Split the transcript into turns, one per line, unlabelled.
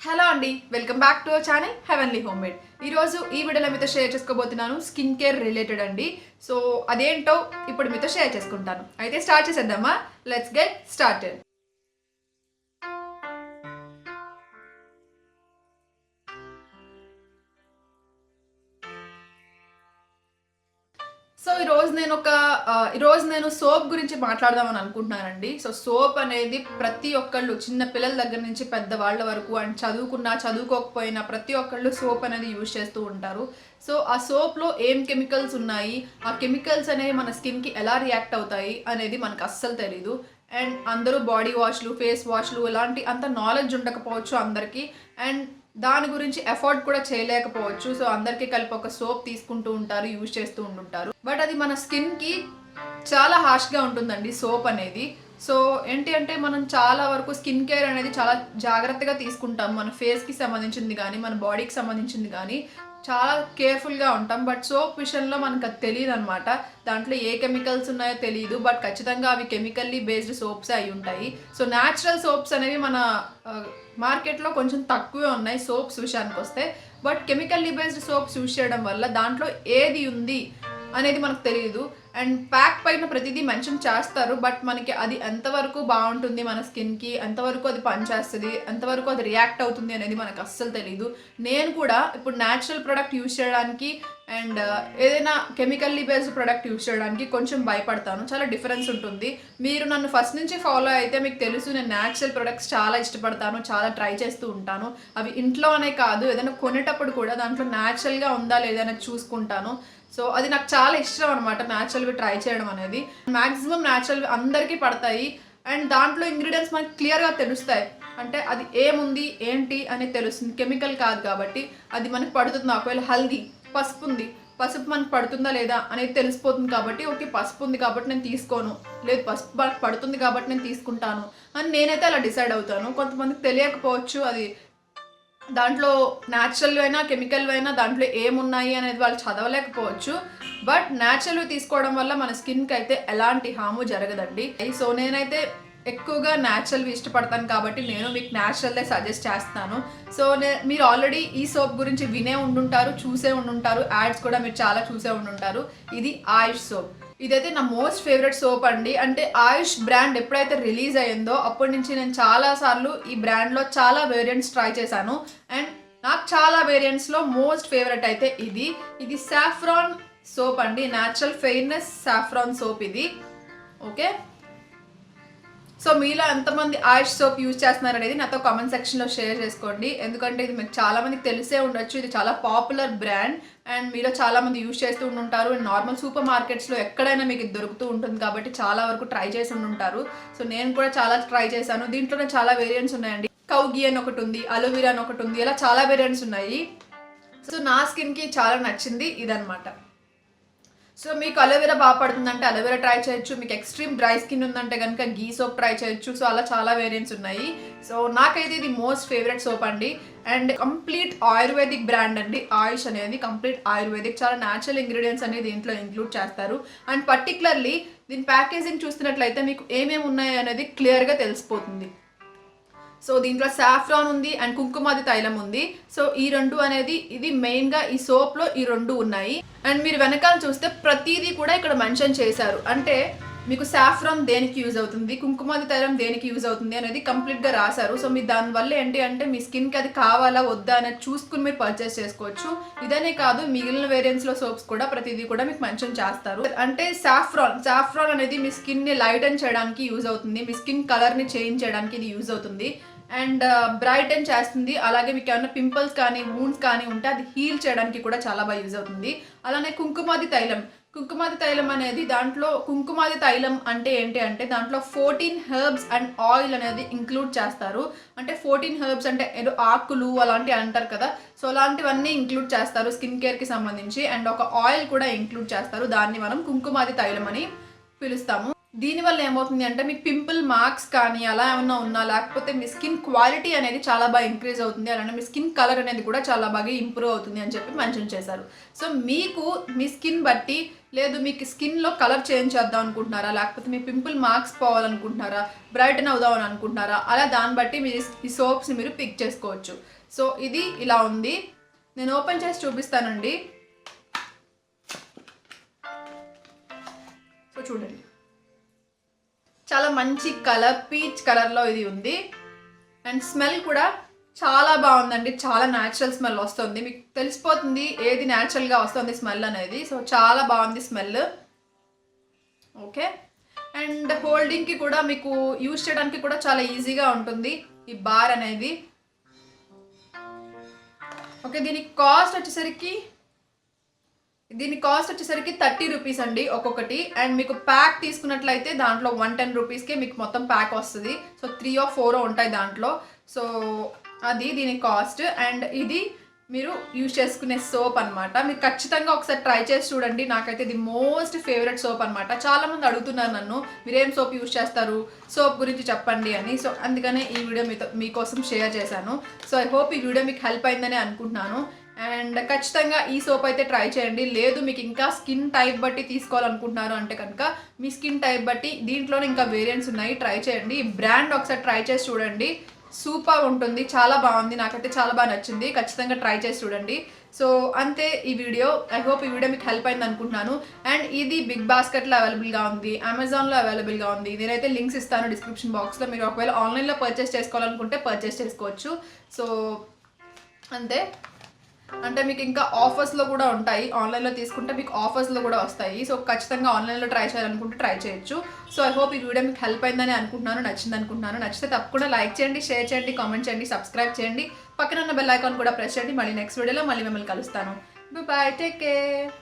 Hello అండి, welcome back to our channel heavenly home made. ఈరోజు ఈ వీడియోలో మీతో షేర్ చేసుకోబోతున్నాను స్కిన్ కేర్ రిలేటెడ్ అండి. సో అదేంటో ఇప్పుడు మీతో షేర్ చేసుకుంటాను. అయితే స్టార్ట్ చేసేద్దామా? Let's get started. సో ఈరోజు నేను సోప్ గురించి మాట్లాడదామని అనుకుంటున్నానండి. సో సోప్ అనేది ప్రతి ఒక్కళ్ళు, చిన్న పిల్లల దగ్గర నుంచి పెద్దవాళ్ళ వరకు, అండ్ చదువుకోకపోయినా ప్రతి ఒక్కళ్ళు సోప్ అనేది యూజ్ చేస్తూ ఉంటారు. సో ఆ సోప్లో ఏం కెమికల్స్ ఉన్నాయి, ఆ కెమికల్స్ అనేవి మన స్కిన్కి ఎలా రియాక్ట్ అవుతాయి అనేది మనకు అస్సలు తెలీదు. అండ్ అందరూ బాడీ వాష్లు, ఫేస్ వాష్లు ఇలాంటి అంత నాలెడ్జ్ ఉండకపోవచ్చు అందరికీ. అండ్ దాని గురించి ఎఫర్ట్ కూడా చేయలేకపోవచ్చు. సో అందరికీ కలిపి ఒక సోప్ తీసుకుంటూ ఉంటారు, యూజ్ చేస్తూ ఉంటుంటారు. బట్ అది మన స్కిన్కి చాలా హార్ష్గా ఉంటుందండి సోప్ అనేది. సో ఏంటి అంటే మనం చాలా వరకు స్కిన్ కేర్ అనేది చాలా జాగ్రత్తగా తీసుకుంటాం. మన ఫేస్కి సంబంధించింది కానీ, మన బాడీకి సంబంధించింది కానీ చాలా కేర్ఫుల్గా ఉంటాం. బట్ సోప్ విషయంలో మనకు అది తెలియదు అనమాట. దాంట్లో ఏ కెమికల్స్ ఉన్నాయో తెలియదు. బట్ ఖచ్చితంగా అవి కెమికల్లీ బేస్డ్ సోప్స్ అయి ఉంటాయి. సో న్యాచురల్ సోప్స్ అనేవి మన మార్కెట్లో కొంచెం తక్కువే ఉన్నాయి సోప్స్ విషయానికి వస్తే. But chemically based soaps use చేయడం వల్ల దాంట్లో ఏది ఉంది అనేది మనకు తెలియదు. అండ్ ప్యాక్ పైన ప్రతిదీ మెన్షన్ చేస్తారు. బట్ మనకి అది ఎంతవరకు బాగుంటుంది మన స్కిన్కి, ఎంతవరకు అది పనిచేస్తుంది, ఎంతవరకు అది రియాక్ట్ అవుతుంది అనేది మనకు అస్సలు తెలీదు. నేను కూడా ఇప్పుడు న్యాచురల్ ప్రోడక్ట్ యూజ్ చేయడానికి అండ్ ఏదైనా కెమికల్లీ బేస్డ్ ప్రోడక్ట్ యూజ్ చేయడానికి కొంచెం భయపడతాను. చాలా డిఫరెన్స్ ఉంటుంది. మీరు నన్ను ఫస్ట్ నుంచి ఫాలో అయితే మీకు తెలుసు, నేను న్యాచురల్ ప్రొడక్ట్స్ చాలా ఇష్టపడతాను, చాలా ట్రై చేస్తూ ఉంటాను. అవి ఇంట్లోనే కాదు, ఏదైనా కొనేటప్పుడు కూడా దాంట్లో న్యాచురల్గా ఉందా లేదా అనేది చూసుకుంటాను. సో అది నాకు చాలా ఇష్టం అనమాట, న్యాచురల్వి ట్రై చేయడం అనేది. మ్యాక్సిమం న్యాచురల్వి అందరికీ పడతాయి. అండ్ దాంట్లో ఇంగ్రీడియంట్స్ మనకి క్లియర్గా తెలుస్తాయి. అంటే అది ఏముంది ఏంటి అనేది తెలుస్తుంది, కెమికల్ కాదు కాబట్టి అది మనకి పడుతుంది. ఒకవేళ హల్దీ, పసుపు ఉంది, పసుపు మనకు పడుతుందా లేదా అనేది తెలిసిపోతుంది. కాబట్టి ఓకే పసుపు ఉంది కాబట్టి నేను తీసుకోను, లేదు పసుపు మనకు పడుతుంది కాబట్టి నేను తీసుకుంటాను అని నేనైతే అలా డిసైడ్ అవుతాను. కొంతమందికి తెలియకపోవచ్చు అది దాంట్లో న్యాచురల్ అయినా కెమికల్ అయినా దాంట్లో ఏమున్నాయి అనేది వాళ్ళు చదవలేకపోవచ్చు. బట్ న్యాచురల్ తీసుకోవడం వల్ల మన స్కిన్కి అయితే ఎలాంటి హాము జరగదండి. సో నేనైతే ఎక్కువగా న్యాచురల్వి ఇష్టపడతాను కాబట్టి నేను మీకు న్యాచురల్దే సజెస్ట్ చేస్తాను. సో మీరు ఆల్రెడీ ఈ సోప్ గురించి వినే ఉండుంటారు, చూసే ఉండుంటారు, యాడ్స్ కూడా మీరు చాలా చూసే ఉండుంటారు. ఇది ఆయుష్ సోప్. ఇదైతే నా మోస్ట్ ఫేవరెట్ సోప్ అండి. అంటే ఆయుష్ బ్రాండ్ ఎప్పుడైతే రిలీజ్ అయ్యిందో అప్పటి నుంచి నేను చాలాసార్లు ఈ బ్రాండ్లో చాలా వేరియంట్స్ ట్రై చేశాను. అండ్ నాకు చాలా వేరియంట్స్లో మోస్ట్ ఫేవరెట్ అయితే ఇది సాఫ్రాన్ సోప్ అండి. న్యాచురల్ ఫెయిర్నెస్ సాఫ్రాన్ సోప్ ఇది. ఓకే, సో మీలో ఎంతమంది ఆయుష్ సోప్ యూజ్ చేస్తున్నారు అనేది నాతో కామెంట్ సెక్షన్లో షేర్ చేసుకోండి. ఎందుకంటే ఇది మీకు చాలామందికి తెలిసే ఉండొచ్చు, ఇది చాలా పాపులర్ బ్రాండ్. అండ్ మీలో చాలామంది యూజ్ చేస్తూ ఉంటారు. అండ్ నార్మల్ సూపర్ మార్కెట్స్లో ఎక్కడైనా మీకు ఇది దొరుకుతూ ఉంటుంది కాబట్టి చాలా వరకు ట్రై చేసి ఉంటారు. సో నేను కూడా చాలా ట్రై చేశాను. దీంట్లోనే చాలా వేరియంట్స్ ఉన్నాయండి. కౌగి అని ఒకటి ఉంది, అలోవెరా అని ఒకటి ఉంది, ఇలా చాలా వేరియంట్స్ ఉన్నాయి. సో నా స్కిన్కి చాలా నచ్చింది ఇదనమాట. సో మీకు అలోవెరా బాగా పడుతుందంటే అలోవెరా ట్రై చేయొచ్చు. మీకు ఎక్స్ట్రీమ్ డ్రై స్కిన్ ఉందంటే కనుక గీ సోప్ ట్రై చేయొచ్చు. సో అలా చాలా వేరియంట్స్ ఉన్నాయి. సో నాకైతే ఇది మోస్ట్ ఫేవరెట్ సోప్ అండి. అండ్ కంప్లీట్ ఆయుర్వేదిక్ బ్రాండ్ అండి. ఆయుష్ అనేది కంప్లీట్ ఆయుర్వేదిక్, చాలా న్యాచురల్ ఇంగ్రీడియంట్స్ అనేది దీంట్లో ఇంక్లూడ్ చేస్తారు. అండ్ పర్టికులర్లీ దీని ప్యాకేజింగ్ చూస్తున్నట్లయితే మీకు ఏమేమి ఉన్నాయి అనేది క్లియర్గా తెలిసిపోతుంది. సో దీంట్లో సాఫ్రాన్ ఉంది అండ్ కుంకుమాది తైలం ఉంది. సో ఈ రెండు అనేది ఇది మెయిన్గా ఈ సోప్లో ఈ రెండు ఉన్నాయి. అండ్ మీరు వెనకాల చూస్తే ప్రతిదీ కూడా ఇక్కడ మెన్షన్ చేశారు. అంటే మీకు సాఫ్రాన్ దేనికి యూజ్ అవుతుంది, కుంకుమాది తైలం దేనికి యూజ్ అవుతుంది అనేది కంప్లీట్గా రాశారు. సో మీరు దానివల్ల ఏంటి అంటే మీ స్కిన్కి అది కావాలా వద్దా అనేది చూసుకుని మీరు పర్చేస్ చేసుకోవచ్చు. ఇదనే కాదు, మిగిలిన వేరియంట్స్లో సోప్స్ కూడా ప్రతిదీ కూడా మీకు మెన్షన్ చేస్తారు. అంటే సాఫ్రాన్ అనేది మీ స్కిన్ని లైటన్ చేయడానికి యూజ్ అవుతుంది, మీ స్కిన్ కలర్ని చేంజ్ చేయడానికి ఇది యూజ్ అవుతుంది. అండ్ బ్రైటన్ చేస్తుంది. అలాగే మీకు ఏమైనా పింపుల్స్ కానీ వూండ్స్ కానీ ఉంటే అది హీల్ చేయడానికి కూడా చాలా బాగా యూజ్ అవుతుంది. అలానే కుంకుమాది తైలం అనేది దాంట్లో కుంకుమాది తైలం అంటే ఏంటి అంటే దాంట్లో 14 హెర్బ్స్ అండ్ ఆయిల్ అనేది ఇంక్లూడ్ చేస్తారు. అంటే 14 హెర్బ్స్ అంటే ఏదో ఆకులు అలాంటివి అంటారు కదా, సో అలాంటివన్నీ ఇంక్లూడ్ చేస్తారు స్కిన్ కేర్కి సంబంధించి. అండ్ ఒక ఆయిల్ కూడా ఇంక్లూడ్ చేస్తారు, దాన్ని మనం కుంకుమాది తైలం అని పిలుస్తాము. దీనివల్ల ఏమవుతుంది అంటే మీకు పింపుల్ మార్క్స్ కానీ అలా ఏమన్నా ఉన్నా, లేకపోతే మీ స్కిన్ క్వాలిటీ అనేది చాలా బాగా ఇంక్రీజ్ అవుతుంది, అలానే మీ స్కిన్ కలర్ అనేది కూడా చాలా బాగా ఇంప్రూవ్ అవుతుంది అని చెప్పి మెన్షన్ చేశారు. సో మీకు మీ స్కిన్ బట్టి, లేదు మీకు స్కిన్లో కలర్ చేంజ్ చేద్దాం అనుకుంటున్నారా, లేకపోతే మీ పింపుల్ మార్క్స్ పోవాలనుకుంటున్నారా, బ్రైటన్ అవుదాం అని అనుకుంటున్నారా, అలా దాన్ని బట్టి మీరు ఈ సోప్స్ని మీరు పిక్ చేసుకోవచ్చు. సో ఇది ఇలా ఉంది, నేను ఓపెన్ చేసి చూపిస్తానండి. సో చూడండి, చాలా మంచి కలర్, పీచ్ కలర్లో ఇది ఉంది. అండ్ స్మెల్ కూడా చాలా బాగుందండి, చాలా న్యాచురల్ స్మెల్ వస్తుంది, మీకు తెలిసిపోతుంది ఏది న్యాచురల్గా వస్తుంది స్మెల్ అనేది. సో చాలా బాగుంది స్మెల్. ఓకే, అండ్ హోల్డింగ్కి కూడా మీకు యూజ్ చేయడానికి కూడా చాలా ఈజీగా ఉంటుంది ఈ బార్ అనేది. ఓకే, దీని కాస్ట్ వచ్చేసరికి 30 రూపీస్ అండి ఒక్కొక్కటి. అండ్ మీకు ప్యాక్ తీసుకున్నట్లయితే దాంట్లో 110 రూపీస్కే మీకు మొత్తం ప్యాక్ వస్తుంది. సో 3 or 4 ఉంటాయి దాంట్లో. సో అది దీని కాస్ట్. అండ్ ఇది మీరు యూజ్ చేసుకునే సోప్ అనమాట. మీరు ఖచ్చితంగా ఒకసారి ట్రై చేసి చూడండి. నాకైతే ఇది మోస్ట్ ఫేవరెట్ సోప్ అనమాట. చాలామంది అడుగుతున్నారు నన్ను, మీరేం సోప్ యూజ్ చేస్తారు, సోప్ గురించి చెప్పండి అని. సో అందుకనే ఈ వీడియో మీకోసం షేర్ చేశాను. సో ఐ హోప్ ఈ వీడియో మీకు హెల్ప్ అయిందని అనుకుంటున్నాను. అండ్ ఖచ్చితంగా ఈ సోప్ అయితే ట్రై చేయండి. లేదు మీకు ఇంకా స్కిన్ టైప్ బట్టి తీసుకోవాలనుకుంటున్నారు అంటే కనుక మీ స్కిన్ టైప్ బట్టి దీంట్లోనే ఇంకా వేరియంట్స్ ఉన్నాయి, ట్రై చేయండి. ఈ బ్రాండ్ ఒకసారి ట్రై చేసి చూడండి, సూపర్ ఉంటుంది, చాలా బాగుంది, నాకైతే చాలా బాగా నచ్చింది. ఖచ్చితంగా ట్రై చేసి చూడండి. సో అంతే ఈ వీడియో. ఐ హోప్ ఈ వీడియో మీకు హెల్ప్ అయింది అనుకుంటున్నాను. అండ్ ఇది బిగ్ బాస్కెట్లో అవైలబుల్గా ఉంది, అమెజాన్లో అవైలబుల్గా ఉంది. నేనైతే లింక్స్ ఇస్తాను డిస్క్రిప్షన్ బాక్స్లో. మీరు ఒకవేళ ఆన్లైన్లో పర్చేస్ చేసుకోవాలనుకుంటే పర్చేస్ చేసుకోవచ్చు. సో అంతే, అంటే మీకు ఇంకా ఆఫర్స్లో కూడా ఉంటాయి, ఆన్లైన్లో తీసుకుంటే మీకు ఆఫర్స్లో కూడా వస్తాయి. సో ఖచ్చితంగా ఆన్లైన్లో ట్రై చేయాలనుకుంటే ట్రై చేయొచ్చు. సో ఐ హోప్ ఈ వీడియో మీకు హెల్ప్ అయిందని అనుకుంటున్నాను, నచ్చింది అనుకుంటున్నాను. నచ్చితే తప్పకుండా లైక్ చేయండి, షేర్ చేయండి, కామెంట్ చేయండి, సబ్స్క్రైబ్ చేయండి, పక్కన ఉన్న బెల్ ఐకాన్ కూడా ప్రెస్ చేయండి. మళ్ళీ నెక్స్ట్ వీడియోలో మళ్ళీ మిమ్మల్ని కలుస్తాను. Bye, take care.